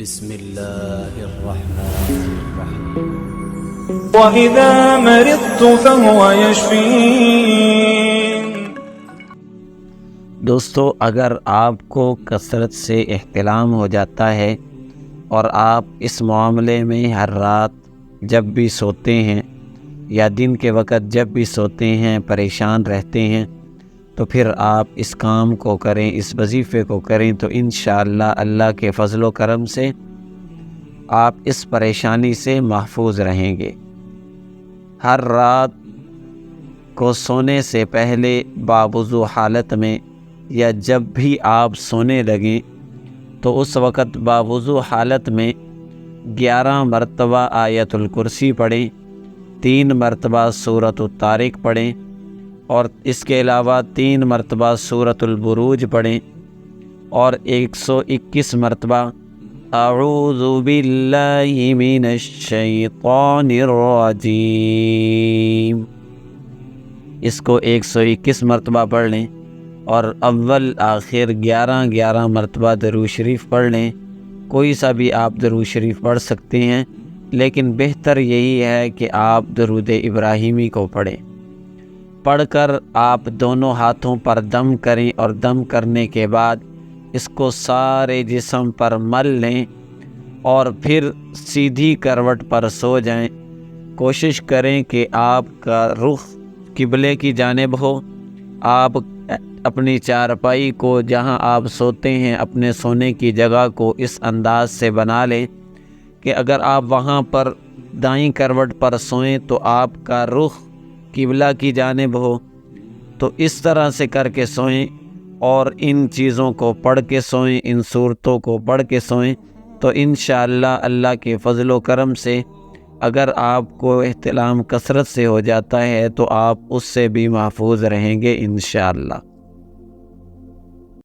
بسم اللہ الرحمن الرحیم وَإِذَا مَرِضْتُ فَهُوَ يَشْفِينِ۔ دوستو، اگر آپ کو کثرت سے احتلام ہو جاتا ہے اور آپ اس معاملے میں ہر رات جب بھی سوتے ہیں یا دن کے وقت جب بھی سوتے ہیں پریشان رہتے ہیں، تو پھر آپ اس کام کو کریں، اس وظیفے کو کریں تو انشاءاللہ اللہ کے فضل و کرم سے آپ اس پریشانی سے محفوظ رہیں گے۔ ہر رات کو سونے سے پہلے باوضو حالت میں یا جب بھی آپ سونے لگیں تو اس وقت باوضو حالت میں 11 مرتبہ آیت الکرسی پڑھیں، 3 مرتبہ سورۃ الطارق پڑھیں اور اس کے علاوہ 3 مرتبہ سورۃ البروج پڑھیں اور 121 مرتبہ اعوذ باللہ من الشیطان الرجیم، اس کو 121 مرتبہ پڑھ لیں اور اول آخر 11 مرتبہ درود شریف پڑھ لیں۔ کوئی سا بھی آپ درود شریف پڑھ سکتے ہیں، لیکن بہتر یہی ہے کہ آپ درود ابراہیمی کو پڑھیں۔ پڑھ کر آپ دونوں ہاتھوں پر دم کریں اور دم کرنے کے بعد اس کو سارے جسم پر مل لیں اور پھر سیدھی کروٹ پر سو جائیں۔ کوشش کریں کہ آپ کا رخ قبلے کی جانب ہو۔ آپ اپنی چارپائی کو جہاں آپ سوتے ہیں اپنے سونے کی جگہ کو اس انداز سے بنا لیں کہ اگر آپ وہاں پر دائیں کروٹ پر سوئیں تو آپ کا رخ قبلہ کی جانب ہو، تو اس طرح سے کر کے سوئیں اور ان چیزوں کو پڑھ کے سوئیں، ان صورتوں کو پڑھ کے سوئیں تو انشاءاللہ اللہ کے فضل و کرم سے اگر آپ کو احتلام کثرت سے ہو جاتا ہے تو آپ اس سے بھی محفوظ رہیں گے انشاءاللہ۔